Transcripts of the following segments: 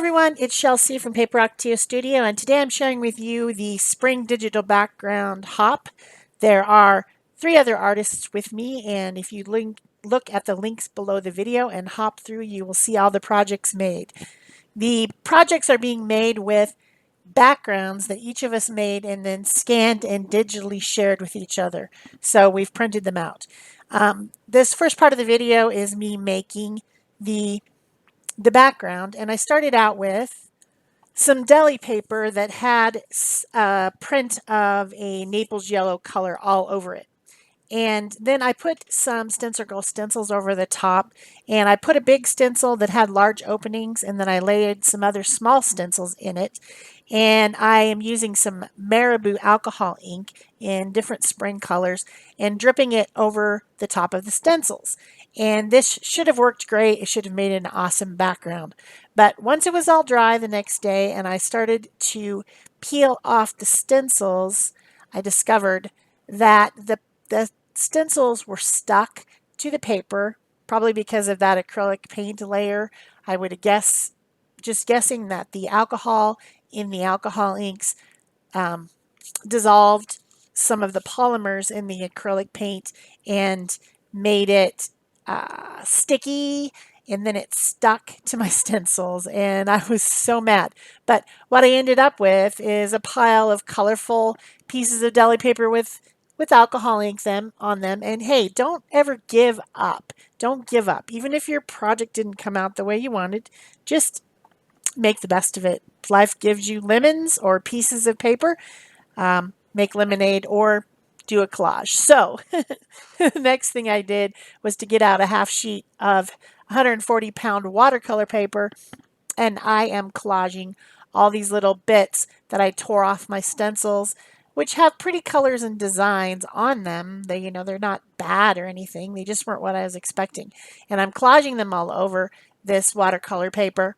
everyone, it's Shel C from PaperOcotilloStudio, and today I'm sharing with you the spring digital background hop. There are 3 other artists with me, and if you look at the links below the video and hop through, you will see all the projects made. The projects are being made with backgrounds that each of us made and then scanned and digitally shared with each other. So we've printed them out. This first part of the video is me making the background, and I started out with some deli paper that had a print of a Naples yellow color all over it. And then I put some stencil girl stencils over the top, and I put a big stencil that had large openings, and then I layered some other small stencils in it. And I am using some Marabou alcohol ink in different spring colors and dripping it over the top of the stencils. And this should have worked great. It should have made an awesome background. But once it was all dry the next day and I started to peel off the stencils, I discovered that the stencils were stuck to the paper, probably because of that acrylic paint layer. I would guess, just guessing, that the alcohol in the alcohol inks dissolved some of the polymers in the acrylic paint and made it sticky, and then it stuck to my stencils, and I was so mad. But what I ended up with is a pile of colorful pieces of deli paper with alcohol ink on them. And hey, don't ever give up. Don't give up. Even if your project didn't come out the way you wanted, just make the best of it. If life gives you lemons or pieces of paper, make lemonade or do a collage. So the next thing I did was to get out a half sheet of 140-pound watercolor paper, and I am collaging all these little bits that I tore off my stencils, which have pretty colors and designs on them. They're not bad or anything. They just weren't what I was expecting. And I'm collaging them all over this watercolor paper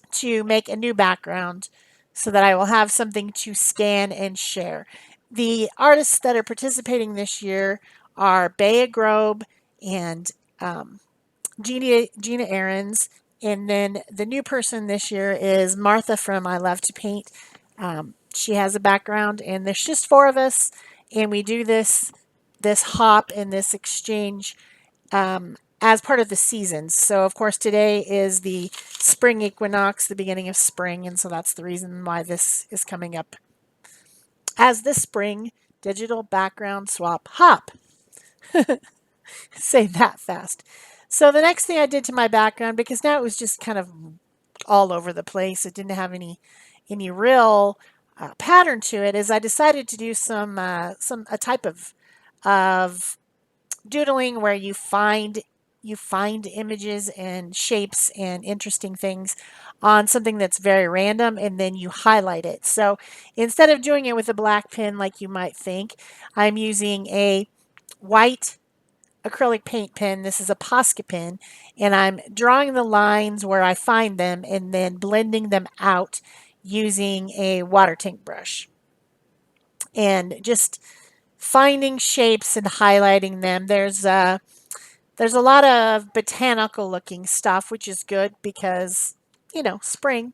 to make a new background so that I will have something to scan and share. The artists that are participating this year are Bea Grobe and Gina Ahrens. And then the new person this year is Martha from I Love to Paint. She has a background, and there's just 4 of us, and we do this hop and this exchange as part of the seasons. So of course today is the spring equinox, the beginning of spring, and so that's the reason why this is coming up as the spring digital background swap hop. Say that fast. So the next thing I did to my background, because now it was just kind of all over the place, it didn't have any real pattern to it, is I decided to do a type of doodling where you find images and shapes and interesting things on something that's very random, and then you highlight it. So instead of doing it with a black pen like you might think, I'm using a white acrylic paint pen. This is a Posca pen, and I'm drawing the lines where I find them and then blending them out using a water tank brush, and just finding shapes and highlighting them. There's a lot of botanical looking stuff, which is good because, spring,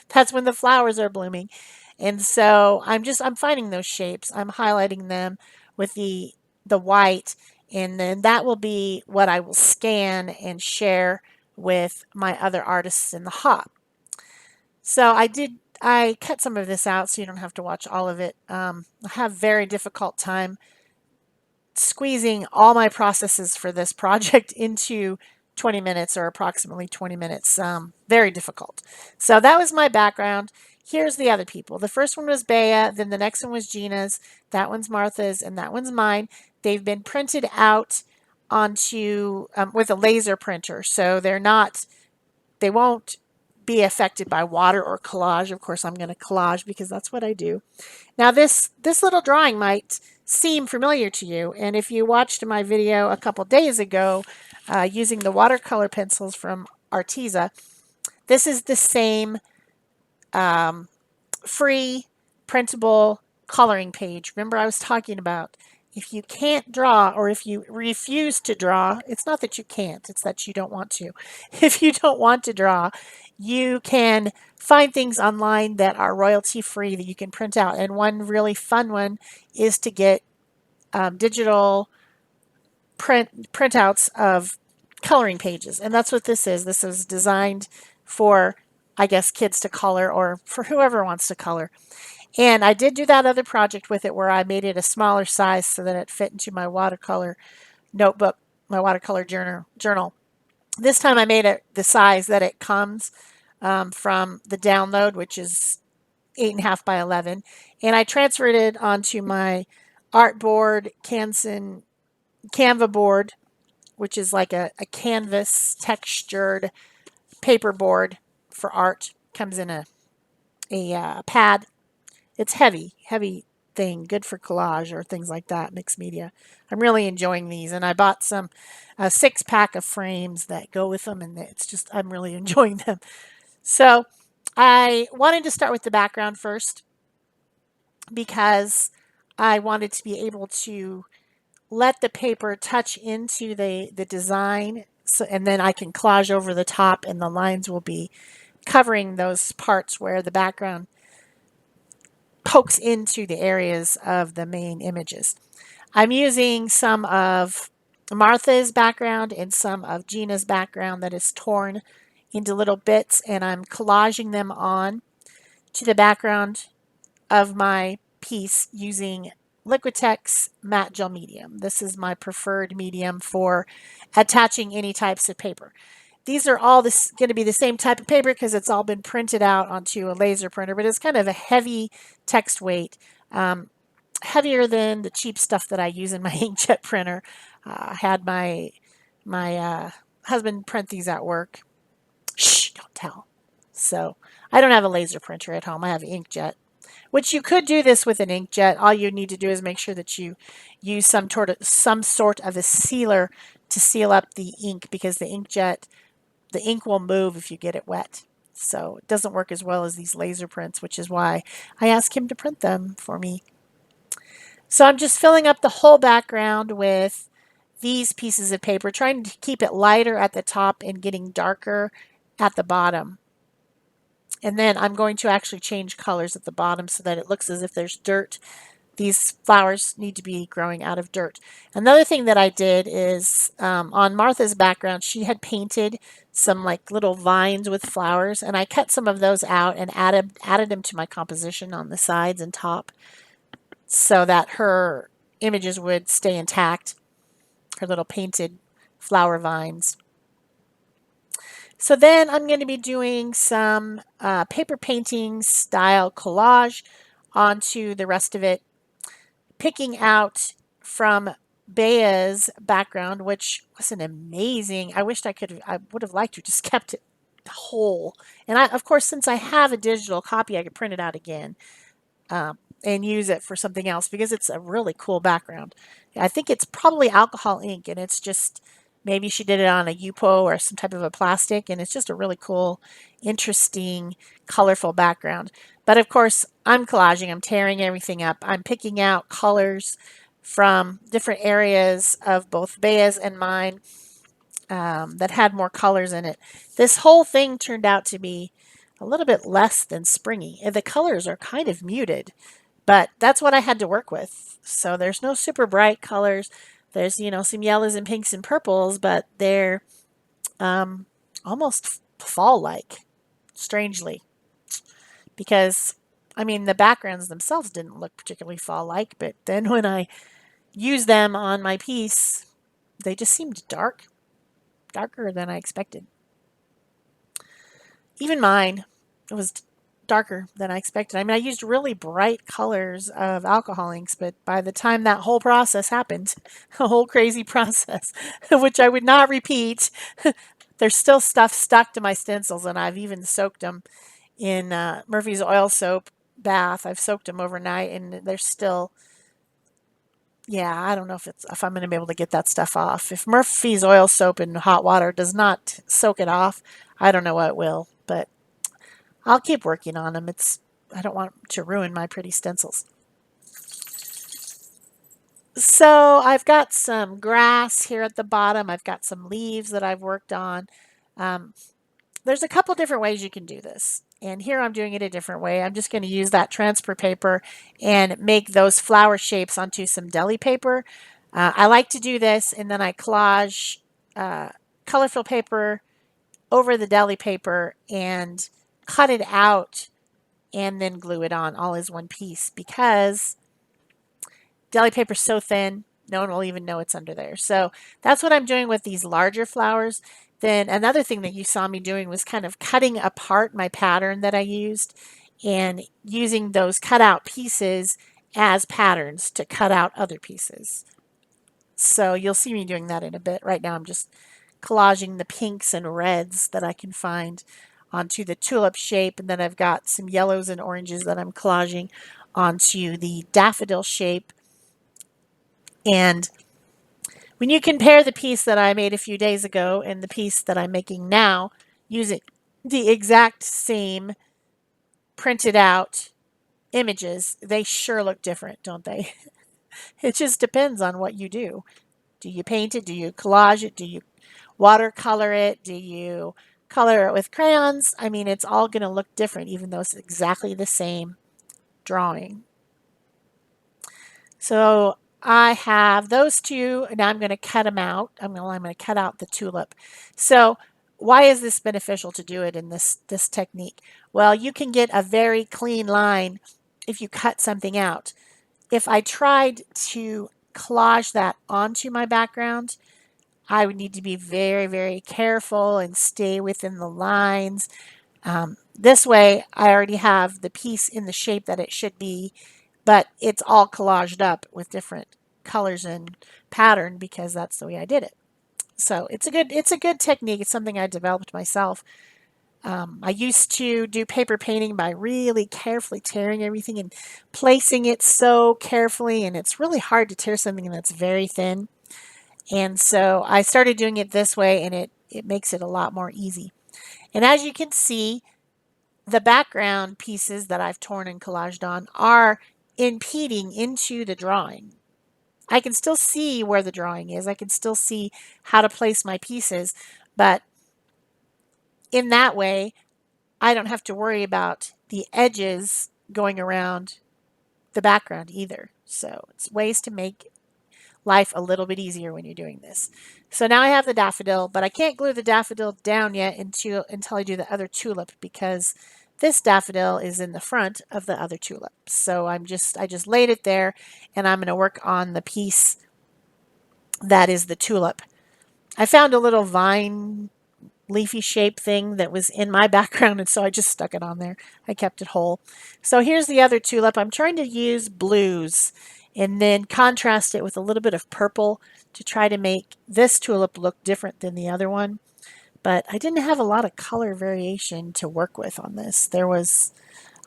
that's when the flowers are blooming. And so I'm finding those shapes. I'm highlighting them with the white, and then that will be what I will scan and share with my other artists in the hop. So I cut some of this out so you don't have to watch all of it. I have very difficult time squeezing all my processes for this project into 20 minutes, or approximately 20 minutes. Very difficult. So that was my background. Here's the other people. The first one was Bea, then the next one was Gina's, that one's Martha's, and that one's mine. They've been printed out onto with a laser printer, so they won't be affected by water or collage. Of course, I'm going to collage because that's what I do. Now this little drawing might seem familiar to you, and if you watched my video a couple days ago using the watercolor pencils from Arteza, this is the same free printable coloring page. Remember, I was talking about if you can't draw, or if you refuse to draw, it's not that you can't, it's that you don't want to. If you don't want to draw, you can find things online that are royalty free that you can print out. And one really fun one is to get digital printouts of coloring pages. And that's what this is. This is designed for, I guess, kids to color or for whoever wants to color. And I did do that other project with it where I made it a smaller size so that it fit into my watercolor notebook, my watercolor journal. This time I made it the size that it comes from the download, which is 8.5 by 11. And I transferred it onto my artboard, Canva board, which is like a canvas textured paper board for art. Comes in a pad. It's heavy thing, good for collage or things like that, mixed media. I'm really enjoying these, and I bought some a 6 pack of frames that go with them, and it's just I'm really enjoying them. So I wanted to start with the background first because I wanted to be able to let the paper touch into the design, so, and then I can collage over the top, and the lines will be covering those parts where the background pokes into the areas of the main images. I'm using some of Martha's background and some of Gina's background that is torn into little bits, and I'm collaging them on to the background of my piece using Liquitex matte gel medium. This is my preferred medium for attaching any types of paper. These are all going to be the same type of paper because it's all been printed out onto a laser printer, but it's kind of a heavy text weight, heavier than the cheap stuff that I use in my inkjet printer. I had my husband print these at work. Shh, don't tell. So I don't have a laser printer at home. I have inkjet, which you could do this with an inkjet. All you need to do is make sure that you use some sort of a sealer to seal up the ink because the ink will move if you get it wet. So it doesn't work as well as these laser prints, which is why I asked him to print them for me. So I'm just filling up the whole background with these pieces of paper, trying to keep it lighter at the top and getting darker at the bottom. And then I'm going to actually change colors at the bottom so that it looks as if there's dirt. These flowers need to be growing out of dirt. Another thing that I did is on Martha's background, she had painted some like little vines with flowers, and I cut some of those out and added them to my composition on the sides and top so that her images would stay intact, her little painted flower vines. So then I'm going to be doing some paper painting style collage onto the rest of it, picking out from Bea's background, which was an amazing. I would have liked to just kept it whole. And of course, since I have a digital copy, I could print it out again and use it for something else because it's a really cool background. I think it's probably alcohol ink, and it's just maybe she did it on a UPO or some type of a plastic, and it's just a really cool, interesting, colorful background. But of course, I'm collaging, I'm tearing everything up, I'm picking out colors from different areas of both Bea's and mine that had more colors in it. This whole thing turned out to be a little bit less than springy. And the colors are kind of muted, but that's what I had to work with. So there's no super bright colors. There's, some yellows and pinks and purples, but they're almost fall-like, strangely. Because, I mean, the backgrounds themselves didn't look particularly fall-like, but then when I used them on my piece, they just seemed darker than I expected. Even mine, it was darker than I expected. I mean, I used really bright colors of alcohol inks, but by the time that whole process happened, a whole crazy process, which I would not repeat, there's still stuff stuck to my stencils, and I've even soaked them in Murphy's oil soap bath. I've soaked them overnight, and they're still. Yeah, I don't know if I'm going to be able to get that stuff off. If Murphy's oil soap in hot water does not soak it off, I don't know what will, but I'll keep working on them. I don't want to ruin my pretty stencils. So I've got some grass here at the bottom. I've got some leaves that I've worked on. Um, there's a couple different ways you can do this. And here I'm doing it a different way. I'm just going to use that transfer paper and make those flower shapes onto some deli paper. I like to do this, and then I collage uh, color fill paper over the deli paper and cut it out and then glue it on all as one piece, because deli paper is so thin, no one will even know it's under there. So that's what I'm doing with these larger flowers. Then another thing that you saw me doing was kind of cutting apart my pattern that I used and using those cut out pieces as patterns to cut out other pieces. So you'll see me doing that in a bit. Right now I'm just collaging the pinks and reds that I can find onto the tulip shape, and then I've got some yellows and oranges that I'm collaging onto the daffodil shape. And when you compare the piece that I made a few days ago and the piece that I'm making now, using the exact same printed out images, they sure look different, don't they? It just depends on what you do. Do you paint it? Do you collage it? Do you watercolor it? Do you color it with crayons? I mean, it's all going to look different, even though it's exactly the same drawing. So I have those two. Now I'm going to cut them out. I'm going to cut out the tulip. So why is this beneficial to do it in this technique? Well, you can get a very clean line if you cut something out. If I tried to collage that onto my background, I would need to be very, very careful and stay within the lines. This way, I already have the piece in the shape that it should be, but it's all collaged up with different colors and pattern because that's the way I did it. So it's a good technique. It's something I developed myself. I used to do paper painting by really carefully tearing everything and placing it so carefully, and it's really hard to tear something that's very thin. And so I started doing it this way, and it makes it a lot more easy. And as you can see, the background pieces that I've torn and collaged on are impeding into the drawing. I can still see where the drawing is. I can still see how to place my pieces, but in that way, I don't have to worry about the edges going around the background either. So it's ways to make life a little bit easier when you're doing this. So now I have the daffodil, but I can't glue the daffodil down yet until I do the other tulip, because this daffodil is in the front of the other tulip. So I just laid it there, and I'm going to work on the piece that is the tulip. I found a little vine leafy shape thing that was in my background, and so I just stuck it on there. I kept it whole. So here's the other tulip. I'm trying to use blues and then contrast it with a little bit of purple to try to make this tulip look different than the other one. But I didn't have a lot of color variation to work with on this. There was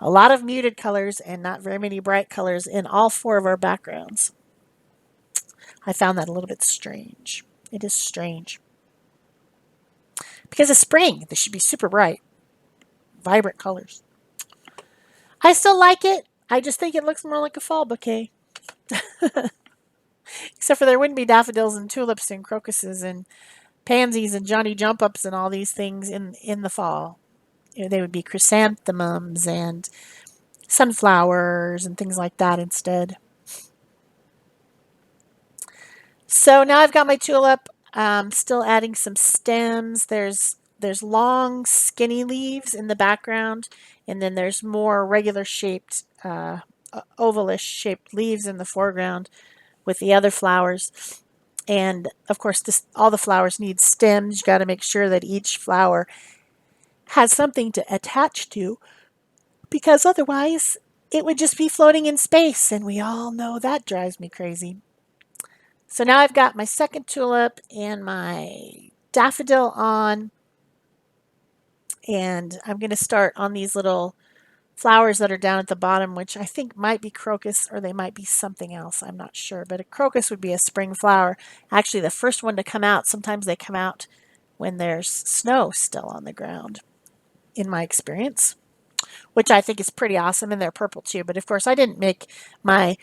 a lot of muted colors and not very many bright colors in all four of our backgrounds. I found that a little bit strange. It is strange. Because it's spring, they should be super bright, vibrant colors. I still like it. I just think it looks more like a fall bouquet. Except for there wouldn't be daffodils and tulips and crocuses and pansies and Johnny jump ups and all these things in the fall. They would be chrysanthemums and sunflowers and things like that instead. So now I've got my tulip. Still adding some stems. There's long skinny leaves in the background, and then there's more regular shaped ovalish shaped leaves in the foreground with the other flowers. And of course, all the flowers need stems. You got to make sure that each flower has something to attach to, because otherwise it would just be floating in space, and we all know that drives me crazy. So now I've got my second tulip and my daffodil on, and I'm going to start on these little flowers that are down at the bottom, which I think might be crocus or they might be something else. I'm not sure, but a crocus would be a spring flower. Actually, the first one to come out. Sometimes they come out when there's snow still on the ground, in my experience, which I think is pretty awesome, and they're purple too. But of course, I didn't make my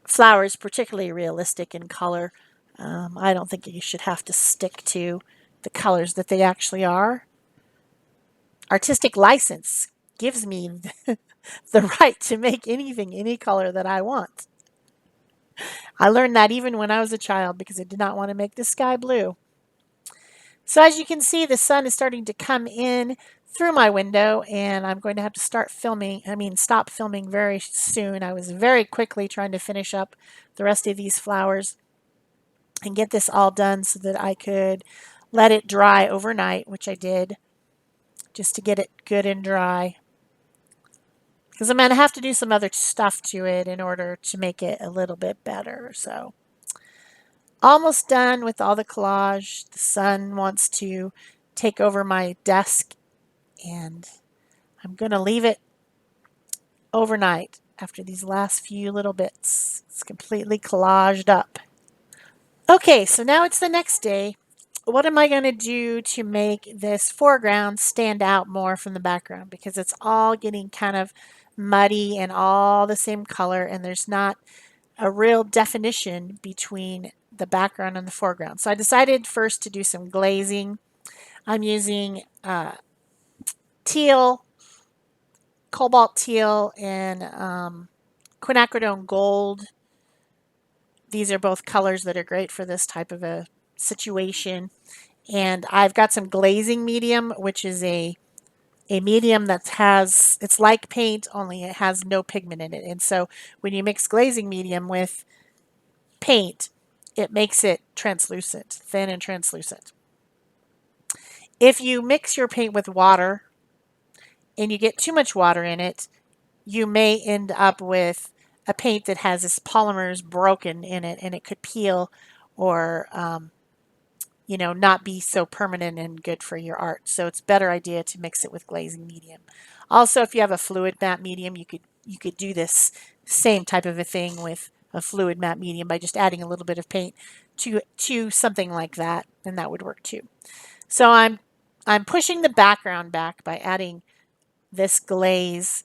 flowers particularly realistic in color. I don't think you should have to stick to the colors that they actually are. artistic license gives me the right to make anything, any color that I want. I learned that even when I was a child because I did not want to make the sky blue. So as you can see, the sun is starting to come in through my window, and I'm going to have to stop filming very soon. I was very quickly trying to finish up the rest of these flowers and get this all done so that I could let it dry overnight, which I did, just to get it good and dry. Because I'm going to have to do some other stuff to it in order to make it a little bit better. So almost done with all the collage. The sun wants to take over my desk, and I'm going to leave it overnight after these last few little bits. It's completely collaged up. Okay, so now it's the next day. What am I going to do to make this foreground stand out more from the background? Because it's all getting kind of muddy and all the same color, and there's not a real definition between the background and the foreground. So I decided first to do some glazing. I'm using teal, cobalt teal, and quinacridone gold. These are both colors that are great for this type of a situation. And I've got some glazing medium, which is a medium that has, it's like paint, only it has no pigment in it. And so when you mix glazing medium with paint, it makes it translucent, thin and translucent. If you mix your paint with water and you get too much water in it, you may end up with a paint that has its polymers broken in it, and it could peel or not be so permanent and good for your art. So it's a better idea to mix it with glazing medium. Also, if you have a fluid matte medium, you could do this same type of a thing with a fluid matte medium by just adding a little bit of paint to something like that, and that would work too. So I'm pushing the background back by adding this glaze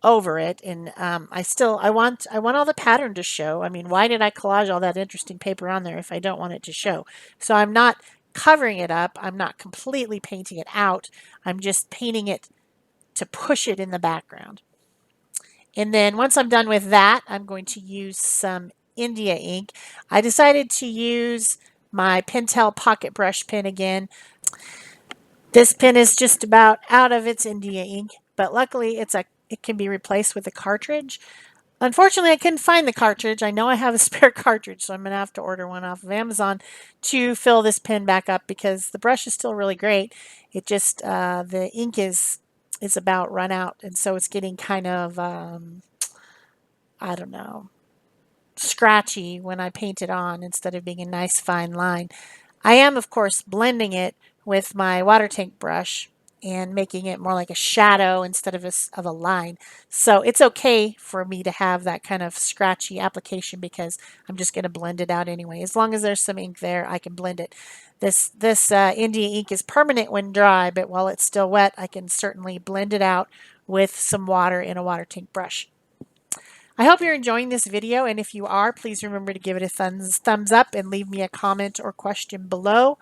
over it, and I want all the pattern to show. I mean, why did I collage all that interesting paper on there if I don't want it to show? So I'm not covering it up. I'm not completely painting it out. I'm just painting it to push it in the background. And then once I'm done with that, I'm going to use some India ink. I decided to use my Pentel pocket brush pen again. This pen is just about out of its India ink, but luckily it can be replaced with a cartridge. Unfortunately, I couldn't find the cartridge. I know I have a spare cartridge, so I'm going to have to order one off of Amazon to fill this pen back up because the brush is still really great. It just, the ink is about run out, and so it's getting kind of, I don't know, scratchy when I paint it on instead of being a nice fine line. I am, of course, blending it with my water tank brush and making it more like a shadow instead of a line. So it's okay for me to have that kind of scratchy application because I'm just going to blend it out anyway. As long as there's some ink there, I can blend it. This India ink is permanent when dry, but while it's still wet, I can certainly blend it out with some water in a water tank brush. I hope you're enjoying this video, and if you are, please remember to give it a thumbs up and leave me a comment or question below.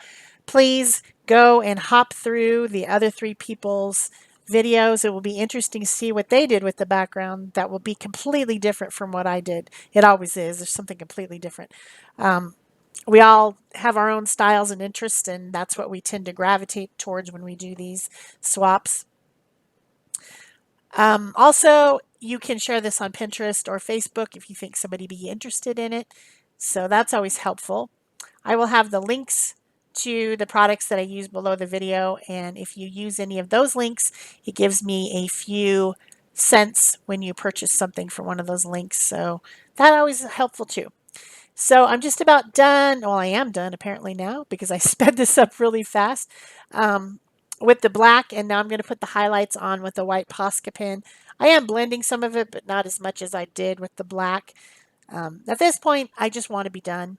Please go and hop through the other three people's videos. It will be interesting to see what they did with the background that will be completely different from what I did. It always is. There's something completely different. We all have our own styles and interests, and that's what we tend to gravitate towards when we do these swaps. Also, you can share this on Pinterest or Facebook if you think somebody be interested in it. So that's always helpful. I will have the links to the products that I use below the video. And if you use any of those links, it gives me a few cents when you purchase something from one of those links. So that always is helpful too. So I'm just about done. Well, I am done apparently now because I sped this up really fast with the black, and now I'm going to put the highlights on with the white Posca pen. I am blending some of it, but not as much as I did with the black. At this point, I just want to be done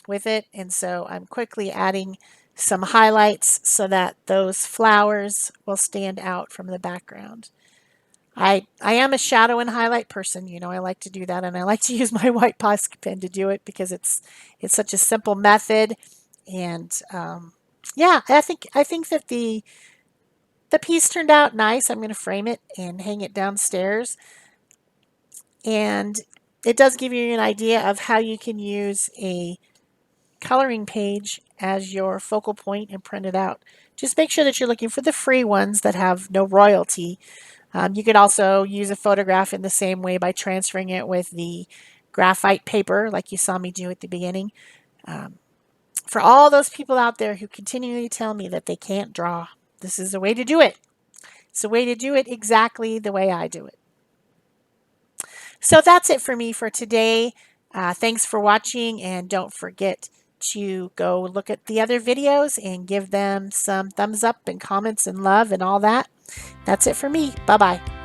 with it, and so I'm quickly adding some highlights so that those flowers will stand out from the background. I am a shadow and highlight person. I like to do that, and I like to use my white Posca pen to do it because it's such a simple method. And yeah, I think that The piece turned out nice. I'm going to frame it and hang it downstairs. And it does give you an idea of how you can use a coloring page as your focal point and print it out. Just make sure that you're looking for the free ones that have no royalty. You could also use a photograph in the same way by transferring it with the graphite paper like you saw me do at the beginning. Um, for all those people out there who continually tell me that they can't draw, this is a way to do it. It's a way to do it exactly the way I do it. So that's it for me for today. Thanks for watching, and don't forget to go look at the other videos and give them some thumbs up and comments and love and all that. That's it for me. Bye-bye.